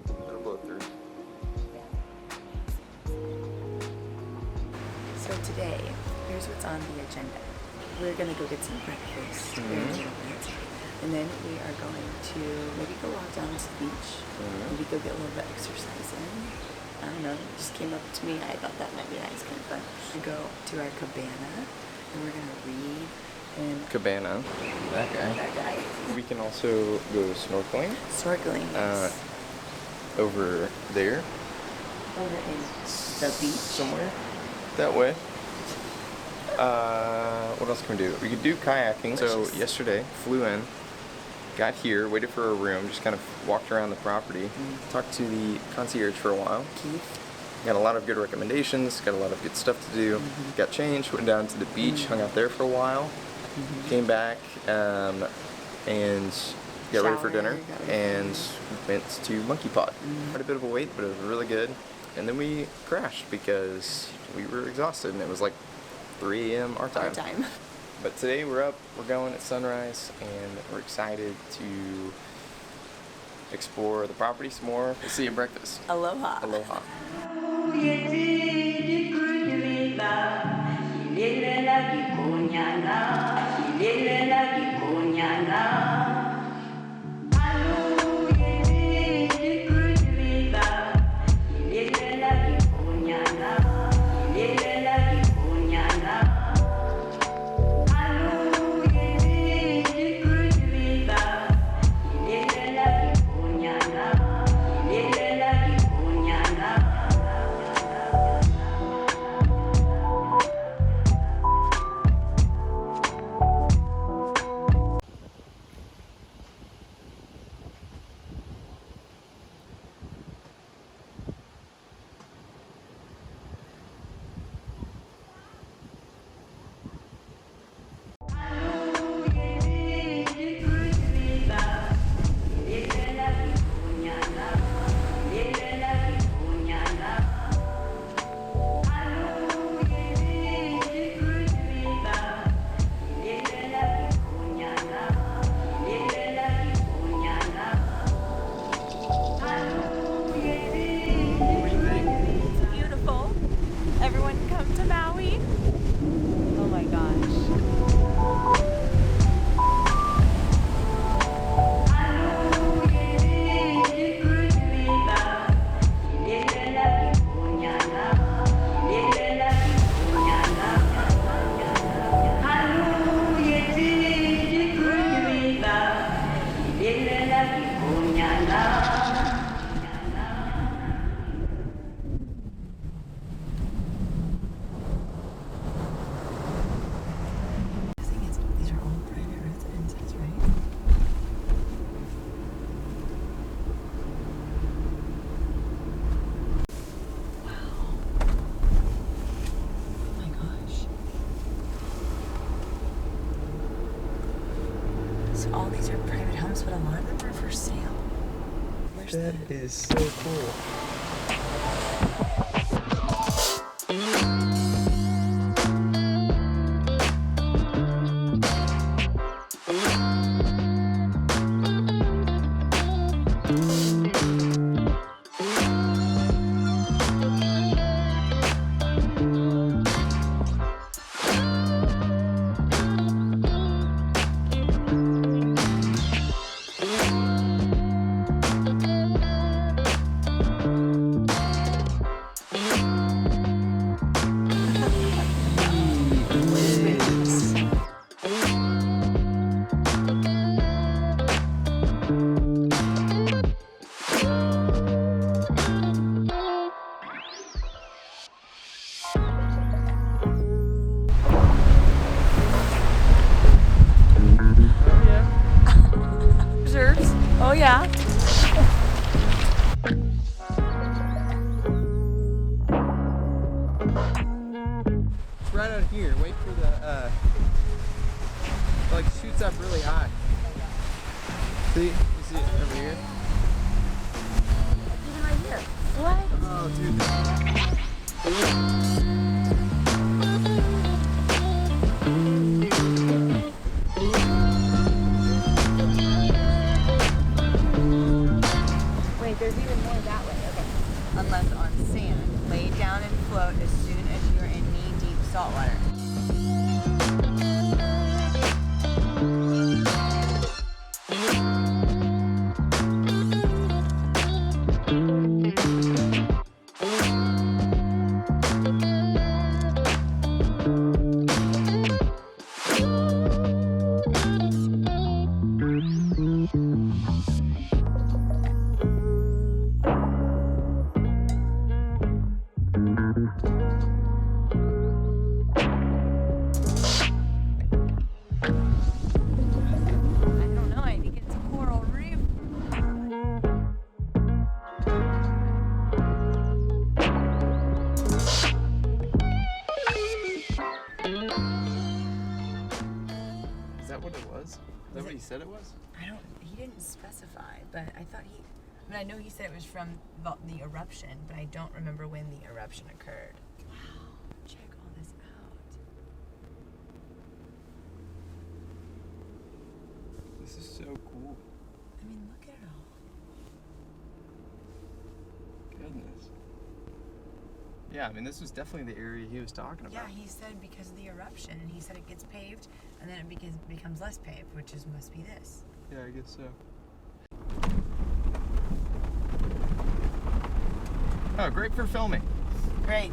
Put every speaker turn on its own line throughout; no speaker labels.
it'll blow through.
So today, here's what's on the agenda. We're gonna go get some breakfast very late, and then we are going to maybe go walk down to the beach, maybe go get a little bit of exercise in. I don't know, it just came up to me. I thought that might be nice, kind of fun. We go to our cabana, and we're gonna read. And
Cabana, that guy.
That guy.
We can also go snorkeling.
Snorkeling. Yes.
Over there.
Over in the beach.
Somewhere. That way. What else can we do? We could do kayaking.
Delicious.
So yesterday, flew in, got here, waited for a room, just kind of walked around the property, talked to the concierge for a while.
Keith.
Got a lot of good recommendations, got a lot of good stuff to do. Got changed, went down to the beach, hung out there for a while, came back, and got ready for dinner, and went to Monkey Pod. Had a bit of a wait, but it was really good. And then we crashed because we were exhausted, and it was like 3 a.m. our time. But today we're up, we're going at sunrise, and we're excited to explore the property some more. We'll see you at breakfast.
Aloha.
Aloha.
So all these are private homes, but a lot of them are for sale. Where's
That is so cool.
Oh yeah.
It's right out here. Wait for the it like shoots up really high. See? You see it over here?
Even right here. What?
Oh dude.
Wait, there's even you're more that way. Okay. Unless on sand, lay down and float as soon as you're in knee-deep saltwater.
Is that what it was? Is that what he said it was?
He didn't specify, but I thought I know he said it was from the eruption, but I don't remember when the eruption occurred. Wow, check all this out.
This is so cool.
I mean, look at it all.
Goodness. Yeah, I mean, this was definitely the area he was talking about.
Yeah, he said because of the eruption, and he said it gets paved, and then it becomes less paved, which must be this.
Yeah, I guess so. Oh, great for filming.
Great.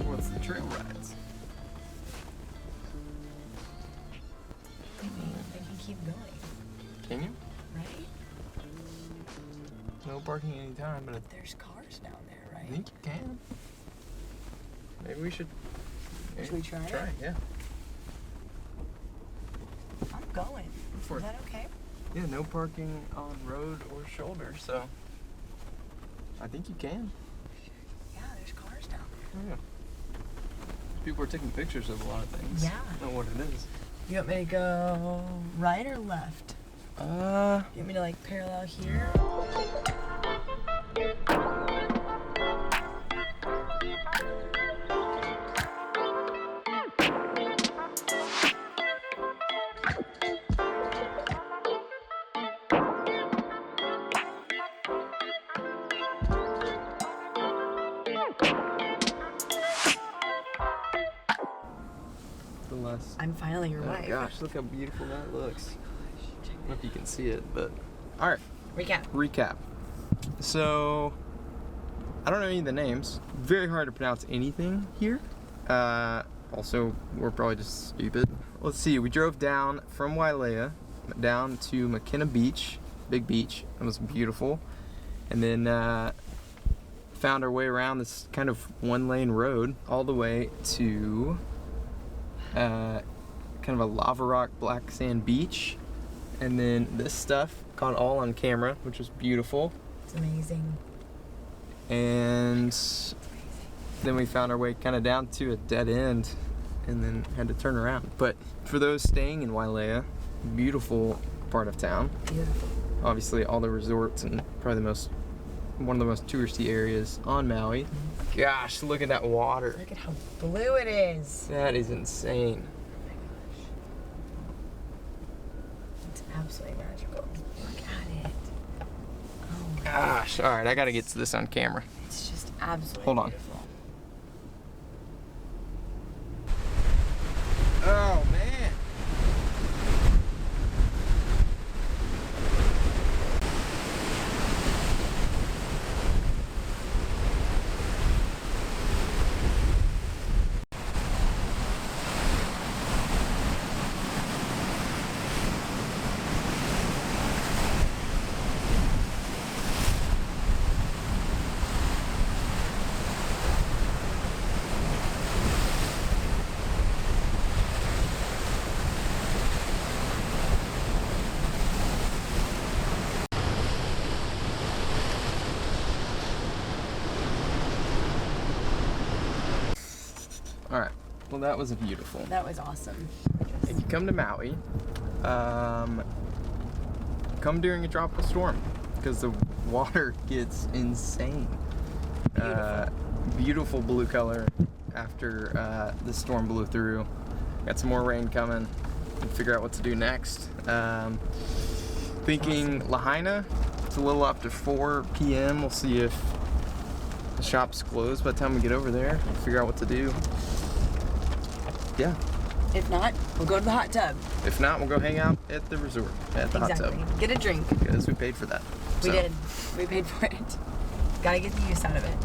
What's the trail rides?
They can keep going.
Can you?
Right?
No parking anytime, but
There's cars down there, right?
I think you can. Maybe we should.
Should we try it?
Try it, yeah.
I'm going.
For
Is
it.
that okay?
Yeah, no parking on road or shoulder, so I think you can.
Yeah, there's cars down there.
Yeah. People are taking pictures of a lot of things.
Yeah.
I don't know what it is.
You want me to go right or left? You want me to like parallel here? I'm finally your wife.
Oh gosh, look how beautiful that looks. I don't know if you can see it, but all right. Recap. So I don't know any of the names. Very hard to pronounce anything here. Also, we're probably just stupid. Let's see. We drove down from Wailea down to Makena Beach, big beach. It was beautiful, and then found our way around this kind of one-lane road all the way to kind of a lava rock black sand beach, and then this stuff caught all on camera, which was beautiful.
It's amazing.
And then we found our way kind of down to a dead end and then had to turn around. But for those staying in Wailea, beautiful part of town.
Beautiful.
Obviously all the resorts and probably one of the most touristy areas on Maui. Gosh, look at that water.
Look at how blue it is.
That is insane.
Oh my gosh. It's absolutely magical. Look at it. Oh my
Gosh, all right, I gotta get to this on camera.
It's just absolutely
Hold on.
beautiful.
Oh man. All right. Well, that was beautiful.
That was awesome.
If you come to Maui, come during a tropical storm because the water gets insane. beautiful blue color after the storm blew through. Got some more rain coming. And figure out what to do next. Thinking Lahaina. It's a little after 4 p.m. We'll see if the shop's closed by the time we get over there. We'll figure out what to do. Yeah.
If not, we'll go to the hot tub.
If not, we'll go hang out at the resort, at the hot tub.
Get a drink.
Because we paid for that.
We did. We paid for it. Gotta get the use out of it.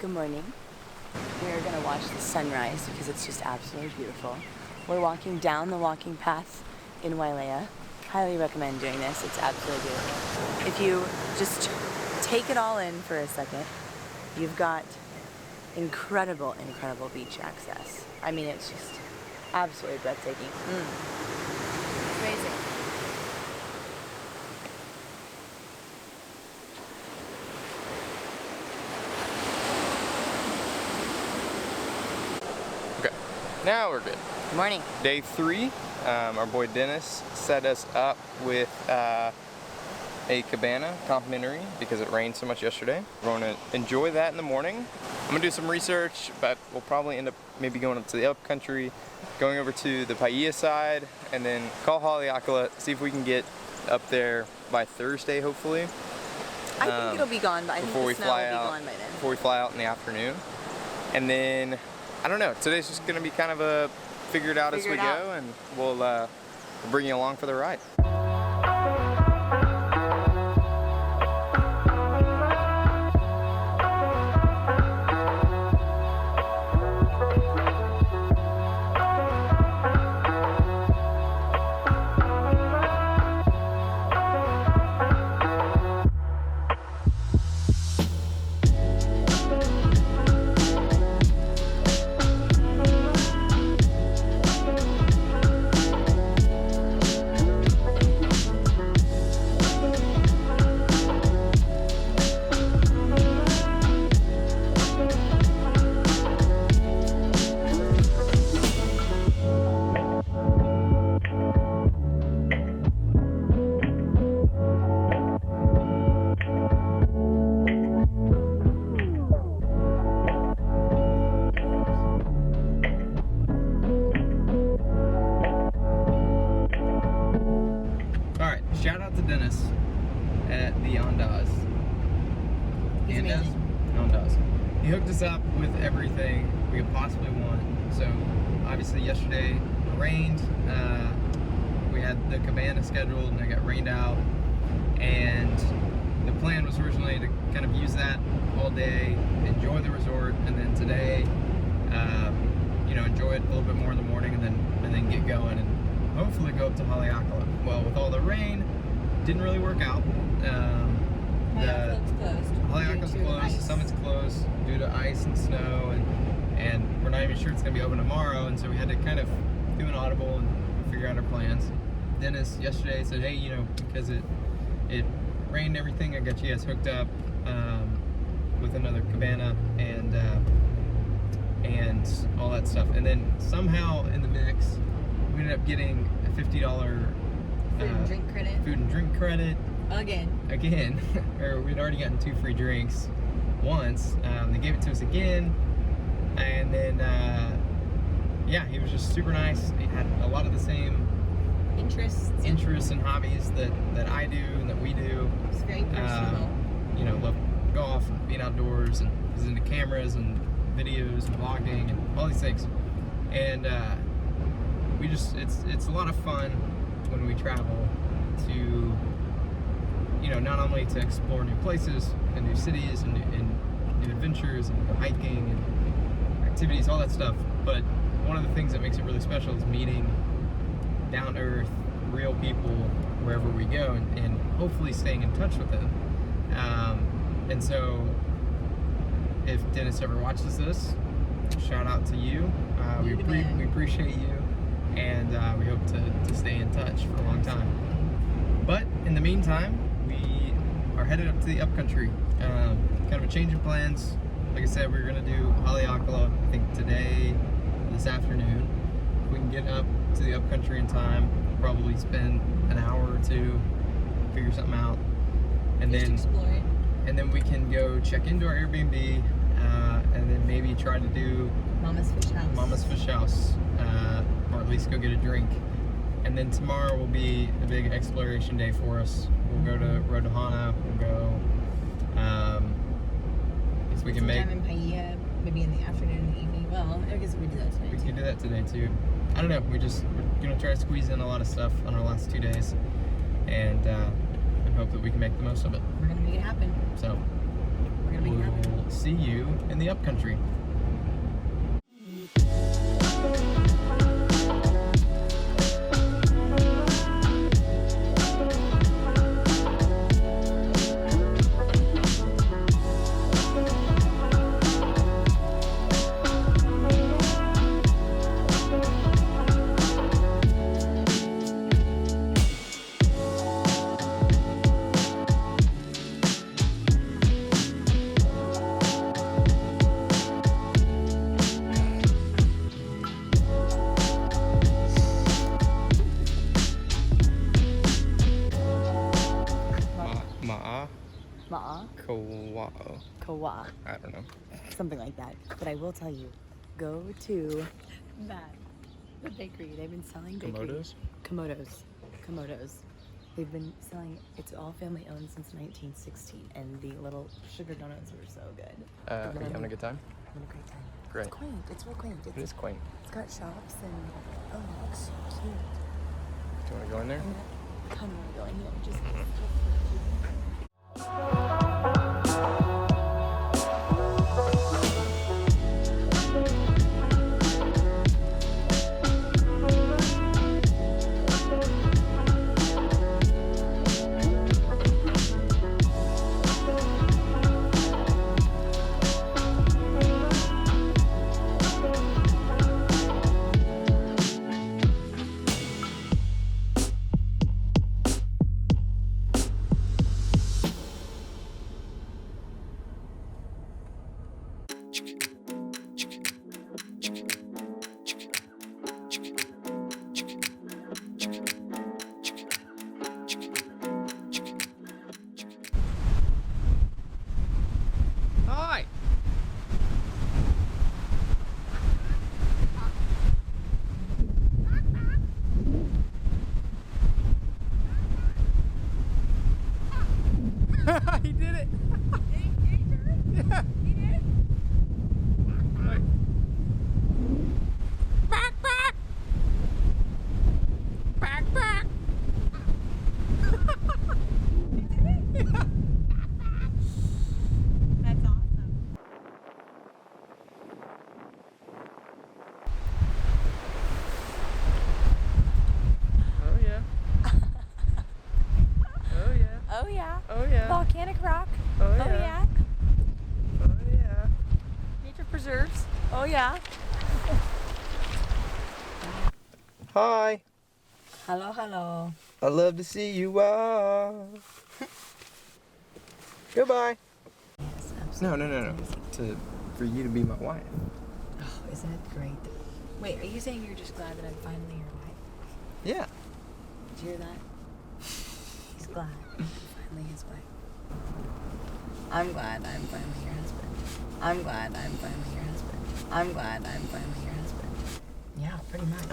Good morning. We're gonna watch the sunrise because it's just absolutely beautiful. We're walking down the walking path in Wailea. Highly recommend doing this. It's absolutely beautiful. If you just take it all in for a second, you've got incredible, incredible beach access. I mean, it's just absolutely breathtaking. It's amazing.
Now we're good.
Good morning.
Day 3, our boy Dennis set us up with a cabana, complimentary, because it rained so much yesterday. We're going to enjoy that in the morning. I'm going to do some research, but we'll probably end up maybe going up to the Up Country, going over to the Paia side, and then call Haleakala, see if we can get up there by Thursday, hopefully.
I think it'll be gone by, I think the snow will be gone by then.
Before we fly out in the afternoon. And then, I don't know, today's just going to be kind of a figure it out as we go, and we'll bring you along for the ride. Shout out to Dennis at the Andaz. Andaz. He hooked us up with everything we could possibly want. So obviously yesterday it rained. We had the cabana scheduled and it got rained out. And the plan was originally to kind of use that all day, enjoy the resort, and then today, enjoy it a little bit more in the morning, and then get going and hopefully go up to Haleakala. Well, with all the rain, didn't really work out. Haleakala's closed, the summit's closed due to ice and snow, and we're not even sure it's going to be open tomorrow, and so we had to kind of do an audible and figure out our plans. Dennis yesterday said, hey, because it rained and everything, I got you guys hooked up with another cabana and all that stuff. And then somehow in the mix, we ended up getting a $50 food and drink credit. Again. Or we'd already gotten 2 free drinks once. They gave it to us again. And then, he was just super nice. He had a lot of the same interests and hobbies that I do and that we do.
It's very personal.
Love golf and being outdoors, and he's into cameras and videos and vlogging and all these things. And it's a lot of fun when we travel to
you know, not only to explore new places and new cities and new adventures and hiking and activities, all that stuff, but one of the things that makes it really special is meeting down-to-earth, real people wherever we go, and hopefully staying in touch with them. And so, if Dennis ever watches this, shout out to you. We appreciate you, and we hope to stay in touch for a long time. But in the meantime, we are headed up to the Up Country. Kind of a change of plans. Like I said, we're gonna do Haleakala, I think today, this afternoon. If we can get up to the Up Country in time, probably spend an hour or two, figure something out, and
Just
then
explore it.
and then we can go check into our Airbnb, and then maybe try to do
Mama's Fish House.
Mama's Fish House, or at least go get a drink. And then tomorrow will be a big exploration day for us. We'll go to Rotohana. We'll go. Guess we can make.
Sometime in Paia, maybe in the afternoon and the evening. Well, I guess we do that today.
We can do that today too. I don't know. We're gonna try to squeeze in a lot of stuff on our last 2 days, and hope that we can make the most of it.
We're gonna make it happen.
So
We're gonna make it happen.
we'll see you in the Up Country.
Kawa.
I don't know.
Something like that. But I will tell you, go to the bakery. They've been selling
Komodos?
Komodos. They've been selling, it's all family owned since 1916, and the little sugar donuts were so good.
Are you having a good time?
Having a great time.
Great.
It's quaint. It's real quaint.
It is quaint.
It's got shops and, oh, it looks so cute.
Do you want to go in there?
I kind of want to go in here and just
Hi! He did it! Yeah!
He did?
Like,
Back!
back! Yeah.
That's awesome.
Oh yeah. Oh yeah.
Oh yeah.
Oh yeah.
Volcanic rock.
Oh yeah.
Oh yeah.
Oh yeah.
Nature preserves. Oh yeah.
Hi.
Hello.
I love to see you all. Goodbye.
Yes,
No.
absolutely.
For you to be my wife.
Oh, isn't it great? Wait, are you saying you're just glad that I'm finally your wife?
Yeah.
Did you hear that? He's glad I'm finally his wife. I'm glad I'm finally your husband. I'm glad I'm finally your husband. I'm glad I'm finally your husband. Yeah, pretty much.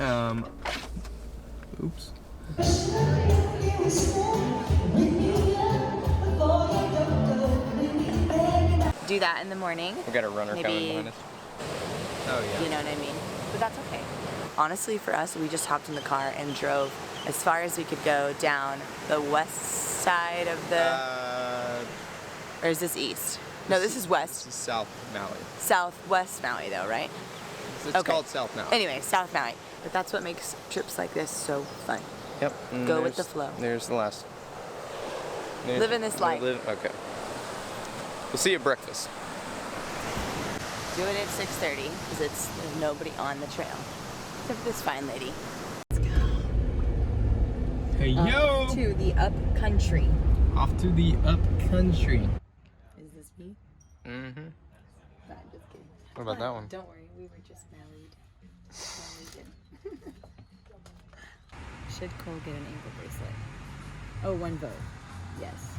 Oops.
Do that in the morning.
We got a runner
Maybe-
coming behind us. Oh yeah.
You know what I mean? But that's okay. honestly, for us, we just hopped in the car and drove as far as we could go down the west side of the. Or is this east? No, this is west.
This is South Maui.
Southwest Maui, though, right?
It's called South Maui.
Anyway, South Maui. But that's what makes trips like this so fun.
Yep. And
Go with the flow.
There's the last.
Living this life.
Okay. We'll see you at breakfast.
Do it at 6:30 because there's nobody on the trail. Except for this fine lady.
Hey yo!
To the Up Country.
Off to the Up Country.
Is this me?
Mm-hmm.
No, I'm just kidding.
What about that one?
Don't worry, we were just married. Should Cole get an ankle bracelet? Oh, one vote. Yes.